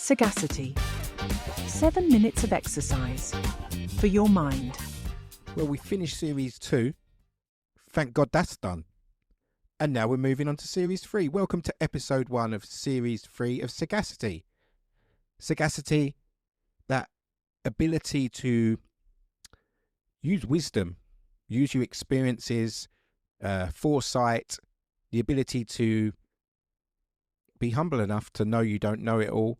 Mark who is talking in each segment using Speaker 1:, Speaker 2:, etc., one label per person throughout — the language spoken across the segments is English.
Speaker 1: Sagacity. 7 minutes of exercise for your mind.
Speaker 2: Well, we finished Series 2. Thank God that's done. And now we're moving on to Series 3. Welcome to Episode 1 of Series 3 of Sagacity. Sagacity, that ability to use wisdom, use your experiences, foresight, the ability to be humble enough to know you don't know it all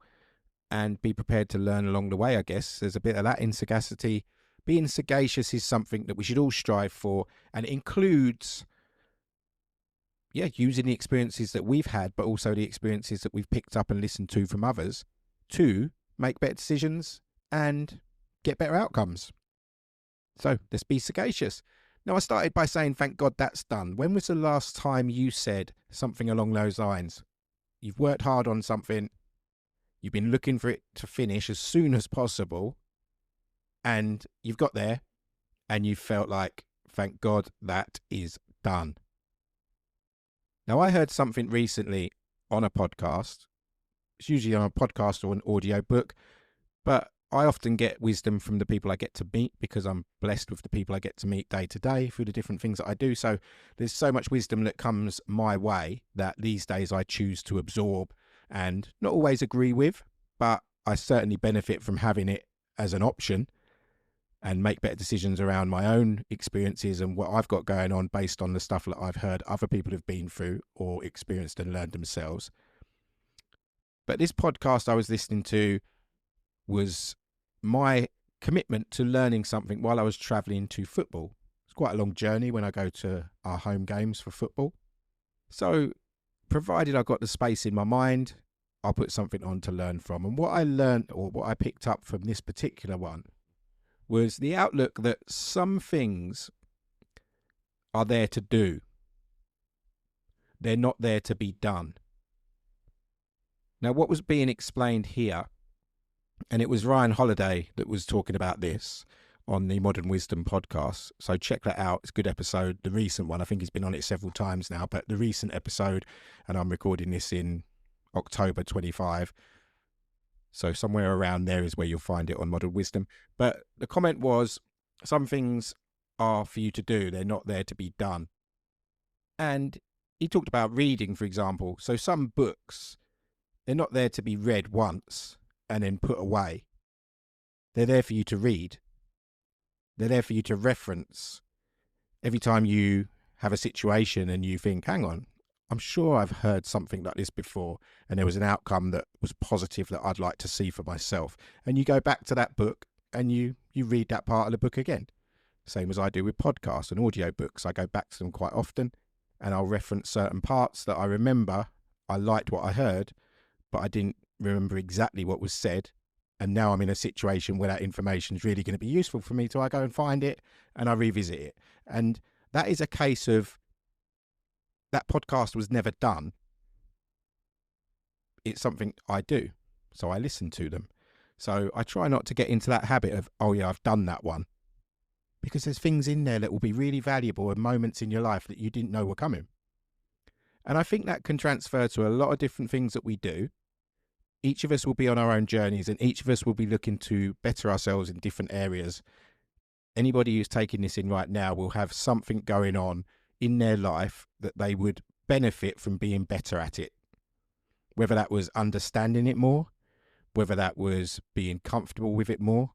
Speaker 2: and be prepared to learn along the way, I guess. There's a bit of that in Sagacity. Being sagacious is something that we should all strive for, and it includes, using the experiences that we've had, but also the experiences that we've picked up and listened to from others to make better decisions and get better outcomes. So let's be sagacious. Now, I started by saying, thank God that's done. When was the last time you said something along those lines? You've worked hard on something, you've been looking for it to finish as soon as possible, and you've got there and you felt like, thank God that is done. Now, I heard something recently on a podcast. It's usually on a podcast or an audio book, but I often get wisdom from the people I get to meet because I'm blessed with the people I get to meet day to day through the different things that I do. So there's so much wisdom that comes my way that these days I choose to absorb and not always agree with, but I certainly benefit from having it as an option and make better decisions around my own experiences and what I've got going on based on the stuff that I've heard other people have been through or experienced and learned themselves. But this podcast I was listening to was my commitment to learning something while I was travelling to football. It's quite a long journey when I go to our home games for football. So, provided I've got the space in my mind, I'll put something on to learn from. And what I learned, or what I picked up from this particular one, was the outlook that some things are there to do. They're not there to be done. Now, what was being explained here, and it was Ryan Holiday that was talking about this on the Modern Wisdom podcast. So check that out. It's a good episode. The recent one, I think he's been on it several times now, but the recent episode, and I'm recording this in October 25. So somewhere around there is where you'll find it on Modern Wisdom. But the comment was, some things are for you to do. They're not there to be done. And he talked about reading, for example. So some books, they're not there to be read once and then put away. They're there for you to read. They're there for you to reference. Every time you have a situation and you think, hang on, I'm sure I've heard something like this before and there was an outcome that was positive that I'd like to see for myself. And you go back to that book and you read that part of the book again. Same as I do with podcasts and audio books. I go back to them quite often and I'll reference certain parts that I remember. I liked what I heard, but I didn't remember exactly what was said, and now I'm in a situation where that information is really going to be useful for me, so I go and find it and I revisit it. And that is a case of that podcast was never done. It's something I do, so I listen to them. So I try not to get into that habit of, oh yeah, I've done that one, because there's things in there that will be really valuable and moments in your life that you didn't know were coming. And I think that can transfer to a lot of different things that we do. Each of us will be on our own journeys and each of us will be looking to better ourselves in different areas. Anybody who's taking this in right now will have something going on in their life that they would benefit from being better at it. Whether that was understanding it more, whether that was being comfortable with it more,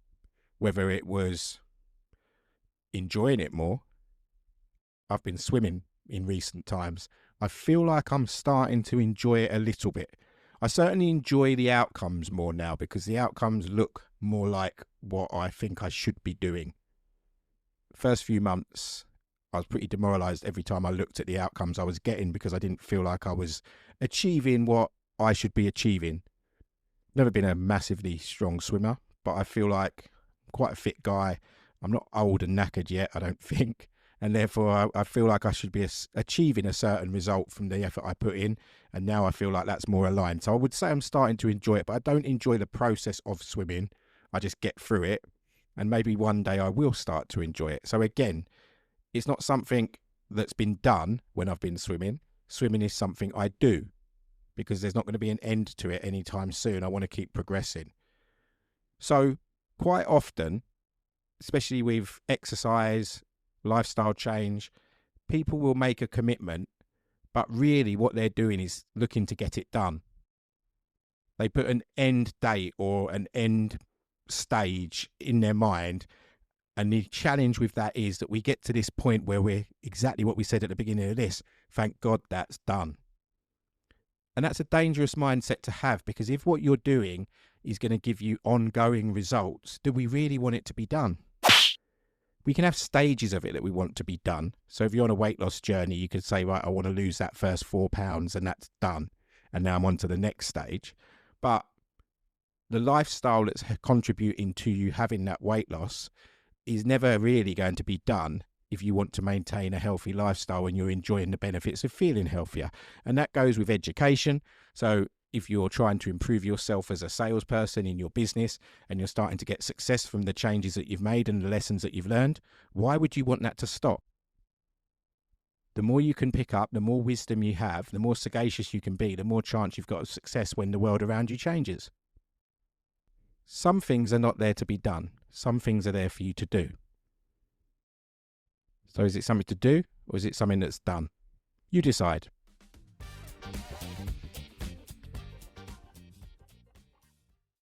Speaker 2: whether it was enjoying it more. I've been swimming in recent times. I feel like I'm starting to enjoy it a little bit. I certainly enjoy the outcomes more now because the outcomes look more like what I think I should be doing. First few months, I was pretty demoralised every time I looked at the outcomes I was getting because I didn't feel like I was achieving what I should be achieving. Never been a massively strong swimmer, but I feel like I'm quite a fit guy. I'm not old and knackered yet, I don't think. And therefore, I feel like I should be achieving a certain result from the effort I put in. And now I feel like that's more aligned. So I would say I'm starting to enjoy it, but I don't enjoy the process of swimming. I just get through it. And maybe one day I will start to enjoy it. So again, it's not something that's been done when I've been swimming. Swimming is something I do because there's not going to be an end to it anytime soon. I want to keep progressing. So quite often, especially with exercise, lifestyle change, people will make a commitment, but really what they're doing is looking to get it done. They put an end date or an end stage in their mind. And the challenge with that is that we get to this point where we're exactly what we said at the beginning of this. Thank God that's done. And that's a dangerous mindset to have, because if what you're doing is going to give you ongoing results, do we really want it to be done? We can have stages of it that we want to be done. So if you're on a weight loss journey, you could say, right, I want to lose that first 4 pounds and that's done. And now I'm on to the next stage. But the lifestyle that's contributing to you having that weight loss is never really going to be done if you want to maintain a healthy lifestyle and you're enjoying the benefits of feeling healthier. And that goes with education. So if you're trying to improve yourself as a salesperson in your business and you're starting to get success from the changes that you've made and the lessons that you've learned, why would you want that to stop? The more you can pick up, the more wisdom you have, the more sagacious you can be, the more chance you've got of success when the world around you changes. Some things are not there to be done. Some things are there for you to do. So is it something to do, or is it something that's done? You decide.